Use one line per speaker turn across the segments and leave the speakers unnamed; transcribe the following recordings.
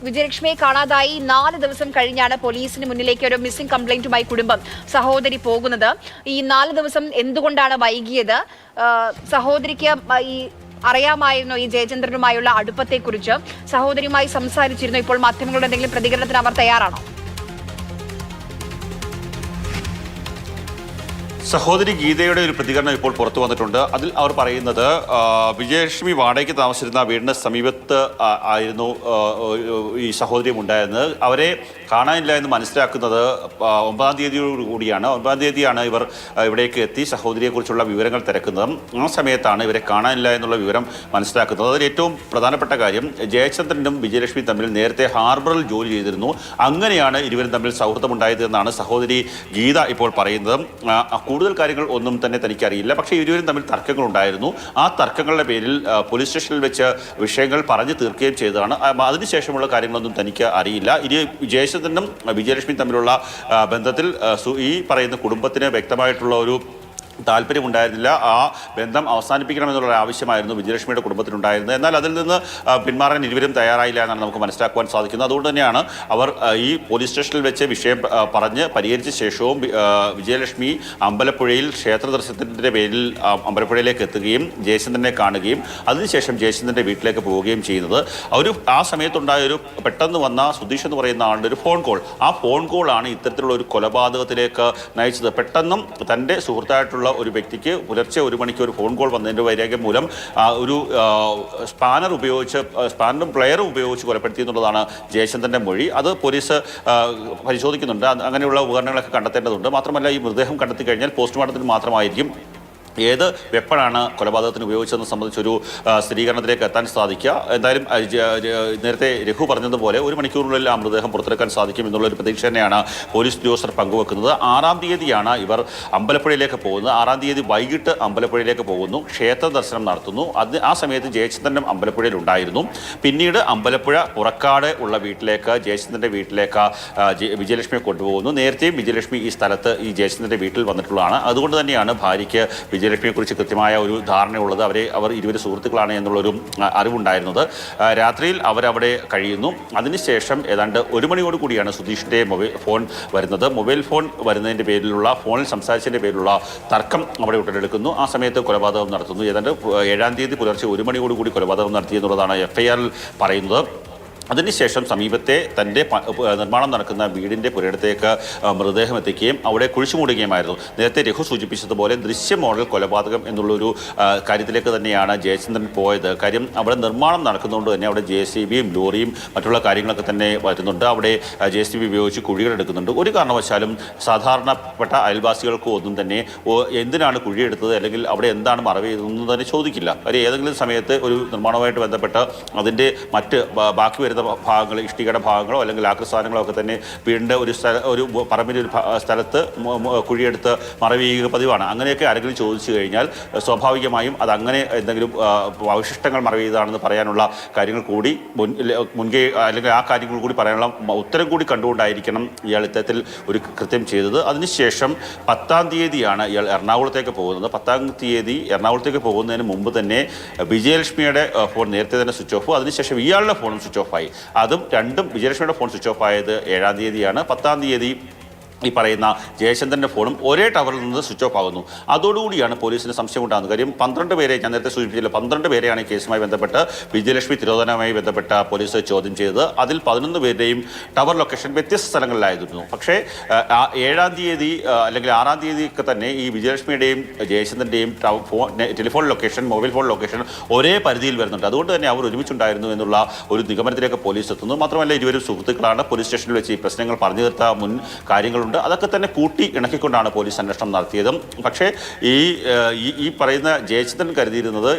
വിജയലക്ഷ്മിയെ കാണാതായി 4 ദിവസം കഴിഞ്ഞാണ് പോലീസിന് മുന്നിലേക്ക് ഒരു മിസ്സിംഗ് കംപ്ലൈന്റുമായി കുടുംബം സഹോദരി പോകുന്നത്. ഈ 4 ദിവസം എന്തുകൊണ്ടാണ് വൈകിയത്? സഹോദരിക്ക് ഈ അറിയാമായിരുന്നു ഈ ജയചന്ദ്രനുമായുള്ള അടുപ്പത്തെക്കുറിച്ച്? സഹോദരിയുമായി സംസാരിച്ചിരുന്നു. ഇപ്പോൾ മാധ്യമങ്ങളുടെ എന്തെങ്കിലും പ്രതികരണത്തിന് അവർ തയ്യാറാണോ?
സഹോദരി ഗീതയുടെ ഒരു പ്രതികരണം ഇപ്പോൾ പുറത്തു വന്നിട്ടുണ്ട്. അതിൽ അവർ പറയുന്നത് വിജയലക്ഷ്മി വാടകയ്ക്ക് താമസിച്ചിരുന്ന വീടിന് സമീപത്ത് ആയിരുന്നു ഈ സഹോദരിയും ഉണ്ടായിരുന്നത്. അവരെ കാണാനില്ല എന്ന് മനസ്സിലാക്കുന്നത് 9-ാം തീയതിയോടുകൂടിയാണ്. 9-ാം തീയതിയാണ് ഇവർ ഇവിടേക്ക് എത്തി സഹോദരിയെക്കുറിച്ചുള്ള വിവരങ്ങൾ തിരക്കുന്നതും. ആ സമയത്താണ് ഇവരെ കാണാനില്ല എന്നുള്ള വിവരം മനസ്സിലാക്കുന്നത്. അതിൽ ഏറ്റവും പ്രധാനപ്പെട്ട കാര്യം, ജയചന്ദ്രനും വിജയലക്ഷ്മിയും തമ്മിൽ നേരത്തെ ഹാർബറിൽ ജോലി ചെയ്തിരുന്നു. അങ്ങനെയാണ് ഇരുവരും തമ്മിൽ സൗഹൃദമുണ്ടായത് എന്നാണ് സഹോദരി ഗീത ഇപ്പോൾ പറയുന്നത്. കൂടുതൽ കാര്യങ്ങൾ ഒന്നും തന്നെ തനിക്കറിയില്ല. പക്ഷേ ഇരുവരും തമ്മിൽ തർക്കങ്ങളുണ്ടായിരുന്നു. ആ തർക്കങ്ങളുടെ പേരിൽ പോലീസ് സ്റ്റേഷനിൽ വെച്ച് വിഷയങ്ങൾ പറഞ്ഞു തീർക്കുകയും ചെയ്തതാണ്. അതിനുശേഷമുള്ള കാര്യങ്ങളൊന്നും തനിക്ക് അറിയില്ല. ഇനി ജയചന്ദ്രനും വിജയലക്ഷ്മിയും തമ്മിലുള്ള ബന്ധത്തിൽ ഈ പറയുന്ന കുടുംബത്തിന് വ്യക്തമായിട്ടുള്ള ഒരു താല്പര്യമുണ്ടായിരുന്നില്ല. ആ ബന്ധം അവസാനിപ്പിക്കണമെന്നുള്ള ആവശ്യമായിരുന്നു വിജയലക്ഷ്മിയുടെ കുടുംബത്തിനുണ്ടായിരുന്നത്. എന്നാൽ അതിൽ നിന്ന് പിന്മാറാൻ ഇരുവരും തയ്യാറായില്ല എന്നാണ് നമുക്ക് മനസ്സിലാക്കുവാൻ സാധിക്കുന്നത്. അതുകൊണ്ട് തന്നെയാണ് അവർ ഈ പോലീസ് സ്റ്റേഷനിൽ വെച്ച് വിഷയം പറഞ്ഞ് പരിഹരിച്ച ശേഷവും വിജയലക്ഷ്മി അമ്പലപ്പുഴയിൽ ക്ഷേത്ര ദർശനത്തിൻ്റെ പേരിൽ അമ്പലപ്പുഴയിലേക്ക് എത്തുകയും ജയചന്ദ്രനെ കാണുകയും അതിനുശേഷം ജയചന്ദ്രൻ്റെ വീട്ടിലേക്ക് പോവുകയും ചെയ്യുന്നത്. ആ സമയത്തുണ്ടായ ഒരു പെട്ടെന്ന് വന്ന സുധീഷ് എന്ന് പറയുന്ന ആളുടെ ഒരു ഫോൺ കോൾ, ആ ഫോൺ കോളാണ് ഇത്തരത്തിലുള്ള ഒരു കൊലപാതകത്തിലേക്ക് നയിച്ചത്. പെട്ടെന്ന് തൻ്റെ സുഹൃത്തായിട്ടുള്ള ഒരു വ്യക്തിക്ക് പുലർച്ചെ 1 മണിക്ക് ഒരു ഫോൺ കോൾ വന്നതിൻ്റെ വൈരാഗ്യം മൂലം ഒരു സ്പാനറും പ്ലെയറും ഉപയോഗിച്ച് കൊലപ്പെടുത്തി എന്നുള്ളതാണ് ജയചന്ദ്രൻ്റെ മൊഴി. അത് പോലീസ് പരിശോധിക്കുന്നുണ്ട്. അങ്ങനെയുള്ള ഉപകരണങ്ങളൊക്കെ കണ്ടെത്തേണ്ടതുണ്ട്. മാത്രമല്ല ഈ മൃതദേഹം കണ്ടെത്തി കഴിഞ്ഞാൽ പോസ്റ്റ്മോർട്ടത്തിന് മാത്രമായിരിക്കും ഏത് വെപ്പണാണ് കൊലപാതകത്തിന് ഉപയോഗിച്ചതെന്ന് സംബന്ധിച്ചൊരു സ്ഥിരീകരണത്തിലേക്ക് എത്താൻ സാധിക്കുക. എന്തായാലും നേരത്തെ രഘു പറഞ്ഞതുപോലെ 1 മണിക്കൂറിനുള്ളിൽ ആ മൃതദേഹം പുറത്തെടുക്കാൻ സാധിക്കും എന്നുള്ളൊരു പ്രതീക്ഷ തന്നെയാണ് പോലീസ് ഉദ്യോഗസ്ഥർ പങ്കുവെക്കുന്നത്. 6-ാം തീയതിയാണ് ഇവർ അമ്പലപ്പുഴയിലേക്ക് പോകുന്നത്. 6-ാം തീയതി വൈകിട്ട് അമ്പലപ്പുഴയിലേക്ക് പോകുന്നു, ക്ഷേത്ര ദർശനം നടത്തുന്നു. ആ സമയത്ത് ജയചന്ദ്രനും അമ്പലപ്പുഴയിൽ ഉണ്ടായിരുന്നു. പിന്നീട് അമ്പലപ്പുഴ പുറക്കാട് ഉള്ള വീട്ടിലേക്ക്, ജയചന്ദ്രൻ്റെ വീട്ടിലേക്ക് വിജയലക്ഷ്മിയെ കൊണ്ടുപോകുന്നു. നേരത്തെയും വിജയലക്ഷ്മി ഈ സ്ഥലത്ത് ഈ ജയചന്ദ്രൻ്റെ വീട്ടിൽ വന്നിട്ടുള്ളതാണ്. അതുകൊണ്ട് തന്നെയാണ് ഭാര്യയ്ക്ക് വിജയലക്ഷ്മിയെക്കുറിച്ച് കൃത്യമായ ഒരു ധാരണയുള്ളത്. അവർ ഇരുവരും സുഹൃത്തുക്കളാണ് എന്നുള്ളൊരു അറിവുണ്ടായിരുന്നത്. രാത്രിയിൽ അവരവിടെ കഴിയുന്നു. അതിനുശേഷം ഏതാണ്ട് 1 മണിയോട് കൂടിയാണ് സുധീഷിൻ്റെ മൊബൈൽ ഫോൺ വരുന്നത്. മൊബൈൽ ഫോൺ വരുന്നതിൻ്റെ പേരിലുള്ള, ഫോണിൽ സംസാരിച്ചതിൻ്റെ പേരിലുള്ള തർക്കം അവിടെ ഉടലെടുക്കുന്നു. ആ സമയത്ത് കൊലപാതകം നടത്തുന്നു. ഏതാണ്ട് 7-ാം തീയതി പുലർച്ചെ 1 മണിയോടുകൂടി കൊലപാതകം നടത്തിയെന്നുള്ളതാണ് FIR-ൽ പറയുന്നത്. അതിനുശേഷം സമീപത്തെ തൻ്റെ നിർമ്മാണം നടക്കുന്ന വീടിൻ്റെ പുരയിടത്തേക്ക് മൃതദേഹം എത്തിക്കുകയും അവിടെ കുഴിച്ചുമൂടുകയുമായിരുന്നു. നേരത്തെ രഘു സൂചിപ്പിച്ചതുപോലെ ദൃശ്യ മോഡൽ കൊലപാതകം എന്നുള്ളൊരു കാര്യത്തിലേക്ക് തന്നെയാണ് ജയചന്ദ്രൻ പോയത്. കാര്യം അവിടെ നിർമ്മാണം നടക്കുന്നതുകൊണ്ട് തന്നെ അവിടെ JCBയും ലോറിയും മറ്റുള്ള കാര്യങ്ങളൊക്കെ തന്നെ വരുന്നുണ്ട്. അവിടെ JCB ഉപയോഗിച്ച് കുഴികളെടുക്കുന്നുണ്ട്. ഒരു കാരണവശാലും സാധാരണപ്പെട്ട അയൽവാസികൾക്കോ ഒന്നും തന്നെ എന്തിനാണ് കുഴിയെടുത്തത് അല്ലെങ്കിൽ അവിടെ എന്താണ് മറവ് ചെയ്തതെന്ന് തന്നെ ചോദിക്കില്ല. കാര്യം ഏതെങ്കിലും സമയത്ത് ഒരു നിർമ്മാണവുമായിട്ട് ബന്ധപ്പെട്ട് അതിൻ്റെ മറ്റ് ബാക്കി വരുന്ന ഭാഗങ്ങൾ, ഇഷ്ടികയുടെ ഭാഗങ്ങളോ അല്ലെങ്കിൽ ആക്രസാധനങ്ങളോ ഒക്കെ തന്നെ വീടിൻ്റെ ഒരു പറമ്പിൻ്റെ ഒരു സ്ഥലത്ത് കുഴിയെടുത്ത് മറവ് ചെയ്യുക പതിവാണ്. അങ്ങനെയൊക്കെ ആരെങ്കിലും ചോദിച്ചു കഴിഞ്ഞാൽ സ്വാഭാവികമായും അതങ്ങനെ എന്തെങ്കിലും അവശിഷ്ടങ്ങൾ മറവ് ചെയ്തതാണെന്ന് പറയാനുള്ള കാര്യങ്ങൾ കൂടി മുൻകൈ അല്ലെങ്കിൽ ആ കാര്യങ്ങൾ കൂടി പറയാനുള്ള ഉത്തരം കൂടി കണ്ടുകൊണ്ടായിരിക്കണം ഇയാൾ ഇത്തരത്തിൽ ഒരു കൃത്യം ചെയ്തത്. അതിനുശേഷം 10-ാം തീയതിയാണ് ഇയാൾ എറണാകുളത്തേക്ക് പോകുന്നത്. 10-ാം തീയതി എറണാകുളത്തേക്ക് പോകുന്നതിന് മുമ്പ് തന്നെ വിജയലക്ഷ്മിയുടെ ഫോൺ നേരത്തെ തന്നെ സ്വിച്ച് ഓഫ്, അതിനുശേഷം ഇയാളുടെ ഫോണും സ്വിച്ച് ഓഫ് ആയി. അതും രണ്ടും, വിജയലക്ഷ്മിയുടെ ഫോൺ സ്വിച്ച് ഓഫ് ആയത് 7-ാം തീയതിയാണ്. 10-ാം തീയതി ഈ പറയുന്ന ജയചന്ദ്രൻ്റെ ഫോണും ഒരേ ടവറിൽ നിന്ന് സ്വിച്ച് ഓഫ് ആകുന്നു. അതോടുകൂടിയാണ് പോലീസിന് സംശയം ഉണ്ടാകുന്നത്. കാര്യം 12 പേരെ, ഞാൻ നേരത്തെ സൂചിപ്പിച്ചില്ല, 12 പേരെയാണ് ഈ കേസുമായി ബന്ധപ്പെട്ട് വിജയലക്ഷ്മി തിരോധനവുമായി ബന്ധപ്പെട്ട പോലീസ് ചോദ്യം ചെയ്തത്. അതിൽ 11 പേരുടെയും ടവർ ലൊക്കേഷൻ വ്യത്യസ്ത സ്ഥലങ്ങളിലായിരുന്നു. പക്ഷേ 7-ാം തീയതി അല്ലെങ്കിൽ 6-ാം തീയതിയൊക്കെ തന്നെ ഈ വിജയലക്ഷ്മിയുടെയും ജയചന്ദ്രൻ്റെയും telephone location, mobile phone location ഒരേ പരിധിയിൽ വരുന്നുണ്ട്. അതുകൊണ്ട് തന്നെ അവർ ഒരുമിച്ചുണ്ടായിരുന്നു എന്നുള്ള ഒരു നിഗമനത്തിലേക്ക് പോലീസ് എത്തുന്നു. മാത്രമല്ല ഇരുവരും സുഹൃത്തുക്കളാണ്. പോലീസ് സ്റ്റേഷനിൽ വെച്ച് ഈ പ്രശ്നങ്ങൾ പറഞ്ഞു തീർത്ത മുൻ കാര്യങ്ങളുണ്ട്. അതൊക്കെ തന്നെ കൂട്ടി ഇണക്കിക്കൊണ്ടാണ് പോലീസ് അന്വേഷണം നടത്തിയത്. പക്ഷേ ഈ പറയുന്ന ജയചന്ദ്രൻ കരുതിയിരുന്നത്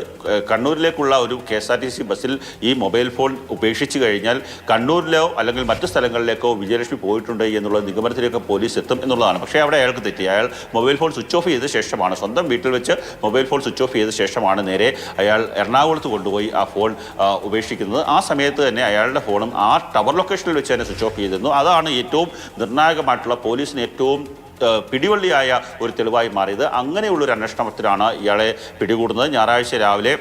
കണ്ണൂരിലേക്കുള്ള ഒരു KSRTC ബസ്സിൽ ഈ മൊബൈൽ ഫോൺ ഉപേക്ഷിച്ച് കഴിഞ്ഞാൽ കണ്ണൂരിലോ അല്ലെങ്കിൽ മറ്റു സ്ഥലങ്ങളിലേക്കോ വിജയലക്ഷ്മി പോയിട്ടുണ്ട് എന്നുള്ള നിഗമനത്തിലേക്ക് പോലീസ് എത്തും എന്നുള്ളതാണ്. പക്ഷേ അവിടെ അയാൾക്ക് തെറ്റി. അയാൾ മൊബൈൽ ഫോൺ സ്വിച്ച് ഓഫ് ചെയ്ത ശേഷമാണ്, സ്വന്തം വീട്ടിൽ വെച്ച് മൊബൈൽ ഫോൺ സ്വിച്ച് ഓഫ് ചെയ്ത ശേഷമാണ് നേരെ അയാൾ എറണാകുളത്ത് കൊണ്ടുപോയി ആ ഫോൺ ഉപേക്ഷിക്കുന്നത്. ആ സമയത്ത് തന്നെ അയാളുടെ ഫോണും ആ ടവർ ലൊക്കേഷനിൽ വെച്ച് തന്നെ സ്വിച്ച് ഓഫ് ചെയ്തിരുന്നു. അതാണ് ഏറ്റവും നിർണായകമായിട്ടുള്ള പോലീസിന് ഏറ്റവും പിടിവള്ളിയായ ഒരു തെളിവായി മാറിയത്. അങ്ങനെയുള്ളൊരു അന്വേഷണത്തിലാണ് ഇയാളെ പിടികൂടുന്നത്. ഞായറാഴ്ച രാവിലെ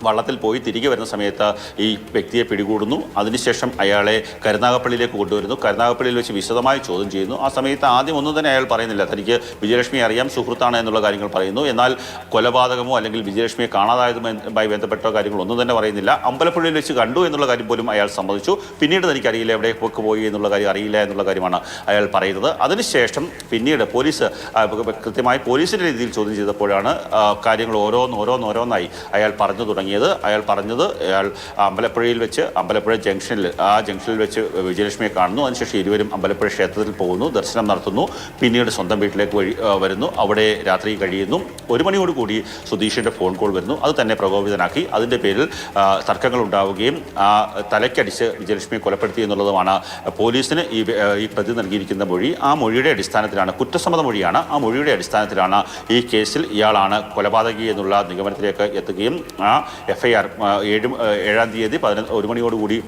വള്ളത്തിൽ പോയി തിരികെ വരുന്ന സമയത്ത് ഈ വ്യക്തിയെ പിടികൂടുന്നു. അതിനുശേഷം അയാളെ കരുനാഗപ്പള്ളിയിലേക്ക് കൊണ്ടുവരുന്നു. കരുനാഗപ്പള്ളിയിൽ വെച്ച് വിശദമായി ചോദ്യം ചെയ്യുന്നു. ആ സമയത്ത് ആദ്യം ഒന്നും തന്നെ അയാൾ പറയുന്നില്ല. തനിക്ക് വിജയലക്ഷ്മിയെ അറിയാം, സുഹൃത്താണ് എന്നുള്ള കാര്യങ്ങൾ പറയുന്നു. എന്നാൽ കൊലപാതകമോ അല്ലെങ്കിൽ വിജയലക്ഷ്മിയെ കാണാതായതുമായി ബന്ധപ്പെട്ട കാര്യങ്ങളൊന്നും തന്നെ പറയുന്നില്ല. അമ്പലപ്പുഴയിൽ വെച്ച് കണ്ടു എന്നുള്ള കാര്യം പോലും അയാൾ സമ്മതിച്ചു. പിന്നീട് തനിക്കറിയില്ല എവിടേക്ക് പോയി എന്നുള്ള കാര്യം അറിയില്ല എന്നുള്ള കാര്യമാണ് അയാൾ പറയുന്നത്. അതിനുശേഷം പിന്നീട് പോലീസ് കൃത്യമായി പോലീസിൻ്റെ രീതിയിൽ ചോദ്യം ചെയ്തപ്പോഴാണ് കാര്യങ്ങൾ ഓരോന്നായി അയാൾ പറഞ്ഞു തുടങ്ങി. അയാൾ പറഞ്ഞത് അയാൾ അമ്പലപ്പുഴയിൽ വെച്ച് അമ്പലപ്പുഴ ജംഗ്ഷനിൽ വെച്ച് വിജയലക്ഷ്മിയെ കാണുന്നു. അതിനുശേഷം ഇരുവരും അമ്പലപ്പുഴ ക്ഷേത്രത്തിൽ പോകുന്നു, ദർശനം നടത്തുന്നു. പിന്നീട് സ്വന്തം വീട്ടിലേക്ക് വരുന്നു. അവിടെ രാത്രി കഴിയുന്നു. 1 മണിയോടുകൂടി സുധീഷിൻ്റെ ഫോൺ കോൾ വരുന്നു. അത് തന്നെ പ്രകോപിതനാക്കി. അതിൻ്റെ പേരിൽ തർക്കങ്ങൾ ഉണ്ടാവുകയും തലയ്ക്കടിച്ച് വിജയലക്ഷ്മിയെ കൊലപ്പെടുത്തി എന്നുള്ളതുമാണ് പോലീസിന് ഈ പ്രതി നൽകിയിരിക്കുന്ന മൊഴി. ആ മൊഴിയുടെ അടിസ്ഥാനത്തിലാണ്, കുറ്റസമ്മത മൊഴിയാണ്, ആ മൊഴിയുടെ അടിസ്ഥാനത്തിലാണ് ഈ കേസിൽ ഇയാളാണ് കൊലപാതകി എന്നുള്ള നിഗമനത്തിലേക്ക് എത്തുകയും FIR 7-ാം തീയതി 1 മണിയോടുകൂടി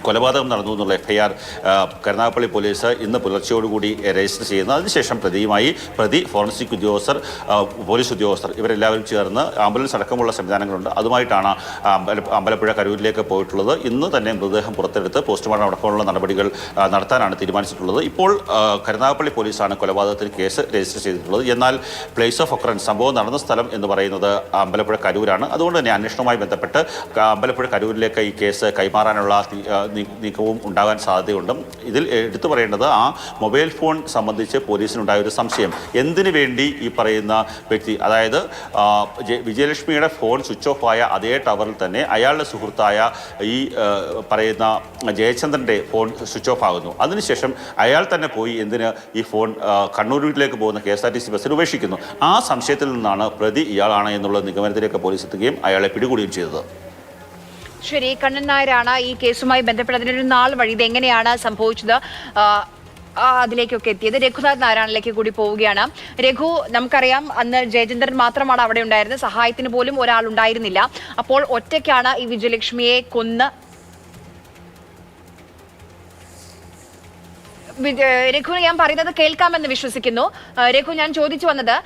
കൊലപാതകം നടന്നു എന്നുള്ള FIR കരുനാഗപ്പള്ളി പോലീസ് ഇന്ന് പുലർച്ചയോടുകൂടി രജിസ്റ്റർ ചെയ്യുന്നു. അതിനുശേഷം പ്രതി ഫോറൻസിക് ഉദ്യോഗസ്ഥർ, പോലീസ് ഉദ്യോഗസ്ഥർ ഇവരെല്ലാവരും ചേർന്ന് ആംബുലൻസ് അടക്കമുള്ള സംവിധാനങ്ങളുണ്ട്, അതുമായിട്ടാണ് അമ്പലപ്പുഴ കരൂരിലേക്ക് പോയിട്ടുള്ളത്. ഇന്ന് തന്നെ മൃതദേഹം പുറത്തെടുത്ത് പോസ്റ്റ്മോർട്ടം അടക്കമുള്ള നടപടികൾ നടത്താനാണ് തീരുമാനിച്ചിട്ടുള്ളത്. ഇപ്പോൾ കരുനാഗപ്പള്ളി പോലീസാണ് കൊലപാതകത്തിന് കേസ് രജിസ്റ്റർ ചെയ്തിട്ടുള്ളത്. എന്നാൽ പ്ലേസ് ഓഫ് ഒക്കറൻസ്, സംഭവം നടന്ന സ്ഥലം എന്ന് പറയുന്നത് അമ്പലപ്പുഴ കരൂരാണ്. അതുകൊണ്ട് തന്നെ അന്വേഷണവുമായി ബന്ധപ്പെട്ട് അമ്പലപ്പുഴ കരൂരിലേക്ക് ഈ കേസ് കൈമാറാനുള്ള നീക്കവും ഉണ്ടാകാൻ സാധ്യതയുണ്ട്. ഇതിൽ എടുത്തു പറയേണ്ടത് ആ മൊബൈൽ ഫോൺ സംബന്ധിച്ച് പോലീസിനുണ്ടായ ഒരു സംശയം. എന്തിനു വേണ്ടി ഈ പറയുന്ന വ്യക്തി, അതായത് വിജയലക്ഷ്മിയുടെ ഫോൺ സ്വിച്ച് ഓഫ് ആയ അതേ ടവറിൽ തന്നെ അയാളുടെ സുഹൃത്തായ ഈ പറയുന്ന ജയചന്ദ്രൻ്റെ ഫോൺ സ്വിച്ച് ഓഫ് ആകുന്നു. അതിനുശേഷം അയാൾ തന്നെ പോയി എന്തിന് ഈ ഫോൺ കണ്ണൂർ വീട്ടിലേക്ക് പോകുന്ന KSRTC ബസ്സിൽ ഉപേക്ഷിക്കുന്നു. ആ സംശയത്തിൽ നിന്നാണ് പ്രതി ഇയാളാണ് എന്നുള്ള നിഗമനത്തിലേക്ക് പോലീസ് എത്തുകയും അയാളെ പിടികൂടുകയും ചെയ്തത്.
ശരി, കണ്ണൻ നായരാണ് ഈ കേസുമായി ബന്ധപ്പെട്ട് അതിനൊരു നാൾ വഴി ഇത് എങ്ങനെയാണ് സംഭവിച്ചത് അതിലേക്കൊക്കെ എത്തിയത്. രഘുനാഥ് നാരായണിലേക്ക് കൂടി പോവുകയാണ്. രഘു, നമുക്കറിയാം അന്ന് ജയചന്ദ്രൻ മാത്രമാണ് അവിടെ ഉണ്ടായിരുന്നത്, സഹായത്തിന് പോലും ഒരാൾ ഉണ്ടായിരുന്നില്ല. അപ്പോൾ ഒറ്റയ്ക്കാണ് ഈ വിജയലക്ഷ്മിയെ കൊന്ന് രഘു, ഞാൻ പറയുന്നത് കേൾക്കാമെന്ന് വിശ്വസിക്കുന്നു. രഘു, ഞാൻ ചോദിച്ചു വന്നത്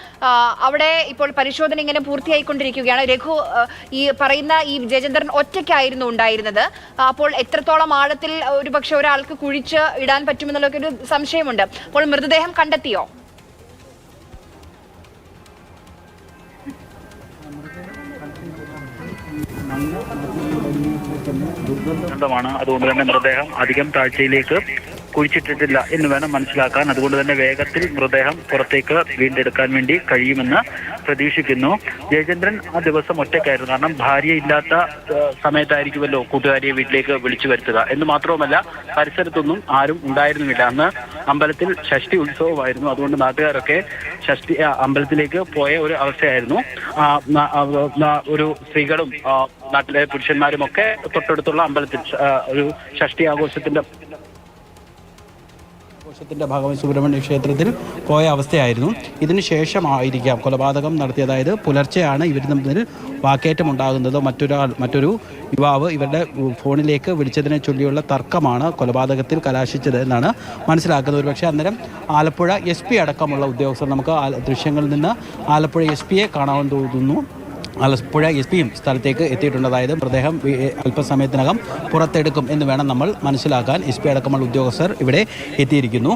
അവിടെ ഇപ്പോൾ പരിശോധന ഇങ്ങനെ പൂർത്തിയായിക്കൊണ്ടിരിക്കുകയാണ്. രഘു, ഈ പറയുന്ന ഈ ജയചന്ദ്രൻ ഒറ്റയ്ക്കായിരുന്നു ഉണ്ടായിരുന്നത്. അപ്പോൾ എത്രത്തോളം ആഴത്തിൽ ഒരുപക്ഷെ ഒരാൾക്ക് കുഴിച്ച് ഇടാൻ പറ്റുമെന്നുള്ളൊക്കെ ഒരു സംശയമുണ്ട്. അപ്പോൾ മൃതദേഹം കണ്ടെത്തിയോ?
അതുകൊണ്ട് തന്നെ മൃതദേഹം അധികം താഴ്ചയിലേക്ക് കുഴിച്ചിട്ടിട്ടില്ല എന്ന് വേണം മനസ്സിലാക്കാൻ. അതുകൊണ്ട് തന്നെ വേഗത്തിൽ മൃതദേഹം പുറത്തേക്ക് വീണ്ടെടുക്കാൻ വേണ്ടി കഴിയുമെന്ന് പ്രതീക്ഷിക്കുന്നു. ജയചന്ദ്രൻ ആ ദിവസം ഒറ്റയ്ക്കായിരുന്നു. കാരണം ഭാര്യ ഇല്ലാത്ത സമയത്തായിരിക്കുമല്ലോ കൂട്ടുകാരിയെ വീട്ടിലേക്ക് വിളിച്ചു വരുത്തുക. എന്ന് മാത്രവുമല്ല, പരിസരത്തൊന്നും ആരും ഉണ്ടായിരുന്നുമില്ല. അന്ന് അമ്പലത്തിൽ ഷഷ്ടി ഉത്സവമായിരുന്നു. അതുകൊണ്ട് നാട്ടുകാരൊക്കെ അമ്പലത്തിലേക്ക് പോയ ഒരു അവസ്ഥയായിരുന്നു. ഒരു സ്ത്രീകളും നാട്ടിലെ പുരുഷന്മാരും ഒക്കെ തൊട്ടടുത്തുള്ള അമ്പലത്തിൽ ഒരു ഷഷ്ടി ആഘോഷത്തിന്റെ ഭാഗമായി സുബ്രഹ്മണ്യ ക്ഷേത്രത്തിൽ പോയ അവസ്ഥയായിരുന്നു. ഇതിനു ശേഷമായിരിക്കാം കൊലപാതകം നടത്തിയത്. അതായത് പുലർച്ചെയാണ് ഇവർ തമ്മിൽ വാക്കേറ്റം ഉണ്ടാകുന്നത്. മറ്റൊരു യുവാവ് ഇവരുടെ ഫോണിലേക്ക് വിളിച്ചതിനെ ചൊല്ലിയുള്ള തർക്കമാണ് കൊലപാതകത്തിൽ കലാശിച്ചത് എന്നാണ് മനസ്സിലാക്കുന്നത്. ഒരുപക്ഷെ അന്നേരം ആലപ്പുഴ SP അടക്കമുള്ള ഉദ്യോഗസ്ഥർ, നമുക്ക് ദൃശ്യങ്ങളിൽ നിന്ന് ആലപ്പുഴ SPയെ കാണാൻ തോന്നുന്നു. ആലപ്പുഴ SPയും സ്ഥലത്തേക്ക് എത്തിയിട്ടുണ്ട്. അതായത് മൃതദേഹം അല്പസമയത്തിനകം പുറത്തെടുക്കും എന്ന് വേണം നമ്മൾ മനസ്സിലാക്കാൻ. SP അടക്കമുള്ള ഉദ്യോഗസ്ഥർ ഇവിടെ എത്തിയിരിക്കുന്നു.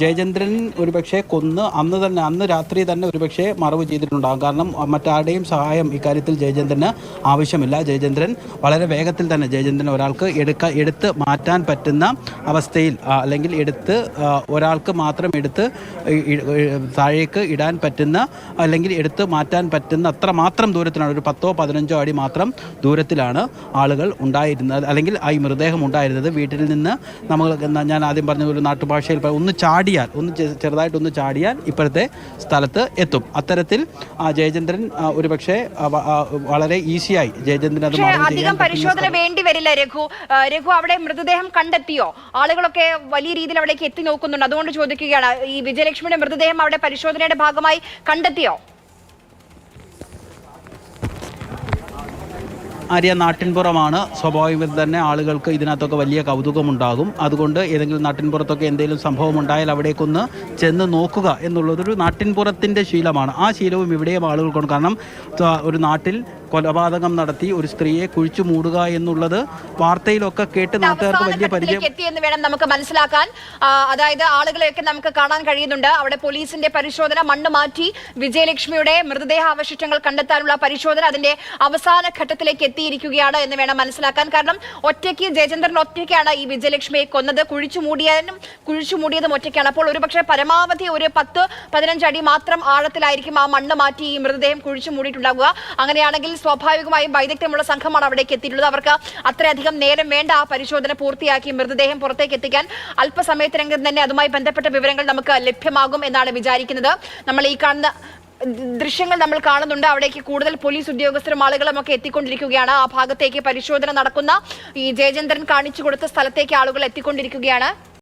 ജയചന്ദ്രൻ ഒരുപക്ഷെ കൊന്ന് അന്ന് രാത്രി തന്നെ ഒരുപക്ഷെ മറവ് ചെയ്തിട്ടുണ്ടാകും. കാരണം മറ്റാരുടെയും സഹായം ഇക്കാര്യത്തിൽ ജയചന്ദ്രന് ആവശ്യമില്ല. ജയചന്ദ്രൻ വളരെ വേഗത്തിൽ തന്നെ ജയചന്ദ്രൻ ഒരാൾക്ക് എടുത്ത് മാറ്റാൻ പറ്റുന്ന അവസ്ഥയിൽ, അല്ലെങ്കിൽ ഒരാൾക്ക് മാത്രം എടുത്ത് താഴേക്ക് ഇടാൻ പറ്റുന്ന, അല്ലെങ്കിൽ എടുത്ത് മാറ്റാൻ പറ്റുന്ന അത്ര മാത്രം ദൂരത്തിലാണ്, ഒരു 10-15 അടി മാത്രം ദൂരത്തിലാണ് ആളുകൾ ഉണ്ടായിരുന്നത്, അല്ലെങ്കിൽ ഈ മൃതദേഹം ഉണ്ടായിരുന്നത്. വീട്ടിൽ നിന്ന് ഞാൻ ആദ്യം പറഞ്ഞ ഒരു നാട്ടുഭാഷയിൽ ചെറുതായിട്ടൊന്ന് ചാടിയാൽ ഇപ്പോഴത്തെ സ്ഥലത്ത് എത്തും. അത്തരത്തിൽ ജയചന്ദ്രൻ ഒരുപക്ഷെ വളരെ ഈസിയായി ജയചന്ദ്രൻ
അധികം പരിശോധന വേണ്ടി വരില്ല. രഘു, അവിടെ മൃതദേഹം കണ്ടെത്തിയോ? ആളുകളൊക്കെ വലിയ രീതിയിൽ അവിടേക്ക് എത്തി നോക്കുന്നുണ്ട്. അതുകൊണ്ട് ചോദിക്കുകയാണ്, ഈ വിജയലക്ഷ്മിയുടെ മൃതദേഹം അവിടെ പരിശോധനയുടെ ഭാഗമായി കണ്ടെത്തിയോ?
ആര്യ, നാട്ടിൻപുറമാണ്. സ്വാഭാവികം തന്നെ ആളുകൾക്ക് ഇതിനകത്തൊക്കെ വലിയ കൗതുകമുണ്ടാകും. അതുകൊണ്ട് ഏതെങ്കിലും നാട്ടിൻപുറത്തൊക്കെ എന്തെങ്കിലും സംഭവം ഉണ്ടായാൽ അവിടേക്കൊന്ന് ചെന്ന് നോക്കുക എന്നുള്ളതൊരു നാട്ടിൻപുറത്തിൻ്റെ ശീലമാണ്. ആ ശീലവും ഇവിടെയും ആളുകൾക്കുണ്ട്. കാരണം ഒരു നാട്ടിൽ കൊലപാതകം നടത്തി ഒരു സ്ത്രീയെ കുഴിച്ചു മൂടുക എന്നുള്ളത് വാർത്തയിലൊക്കെ കേട്ട് നാട്ടുകാർക്ക് വലിയ പരിചയം
എത്തിയെന്ന് വേണം നമുക്ക് മനസ്സിലാക്കാൻ. അതായത് ആളുകളെയൊക്കെ നമുക്ക് കാണാൻ കഴിയുന്നുണ്ട്. അവിടെ പോലീസിന്റെ പരിശോധന, മണ്ണ് മാറ്റി വിജയലക്ഷ്മിയുടെ മൃതദേഹാവശിഷ്ടങ്ങൾ കണ്ടെത്താനുള്ള പരിശോധന അതിന്റെ അവസാന ഘട്ടത്തിലേക്ക് എത്തിയിരിക്കുകയാണ് എന്ന് വേണം മനസ്സിലാക്കാൻ. കാരണം ജയചന്ദ്രൻ ഒറ്റയ്ക്കാണ് ഈ വിജയലക്ഷ്മിയെ കൊന്നത്. കുഴിച്ചുമൂടിയതും ഒറ്റയ്ക്കാണ്. അപ്പോൾ ഒരുപക്ഷെ പരമാവധി ഒരു 10-15 അടി മാത്രം ആഴത്തിലായിരിക്കും ആ മണ്ണ് മാറ്റി ഈ മൃതദേഹം കുഴിച്ചു മൂടിയിട്ടുണ്ടാകുക. അങ്ങനെയാണെങ്കിൽ സ്വാഭാവികമായും വൈദഗ്ധ്യമുള്ള സംഘമാണ് അവിടേക്ക് എത്തിയിട്ടുള്ളത്. അവർക്ക് അത്രയധികം നേരം വേണ്ട ആ പരിശോധന പൂർത്തിയാക്കി മൃതദേഹം പുറത്തേക്ക് എത്തിക്കാൻ. അല്പസമയത്തിനകം തന്നെ അതുമായി ബന്ധപ്പെട്ട വിവരങ്ങൾ നമുക്ക് ലഭ്യമാകും എന്നാണ് വിചാരിക്കുന്നത്. നമ്മൾ ഈ കാണുന്ന ദൃശ്യങ്ങൾ നമ്മൾ കാണുന്നുണ്ട്. അവിടേക്ക് കൂടുതൽ പോലീസ് ഉദ്യോഗസ്ഥരും ആളുകളും ഒക്കെ എത്തിക്കൊണ്ടിരിക്കുകയാണ്. ആ ഭാഗത്തേക്ക് പരിശോധന നടക്കുന്ന ഈ ജയചന്ദ്രൻ കാണിച്ചു കൊടുത്ത സ്ഥലത്തേക്ക് ആളുകൾ എത്തിക്കൊണ്ടിരിക്കുകയാണ്.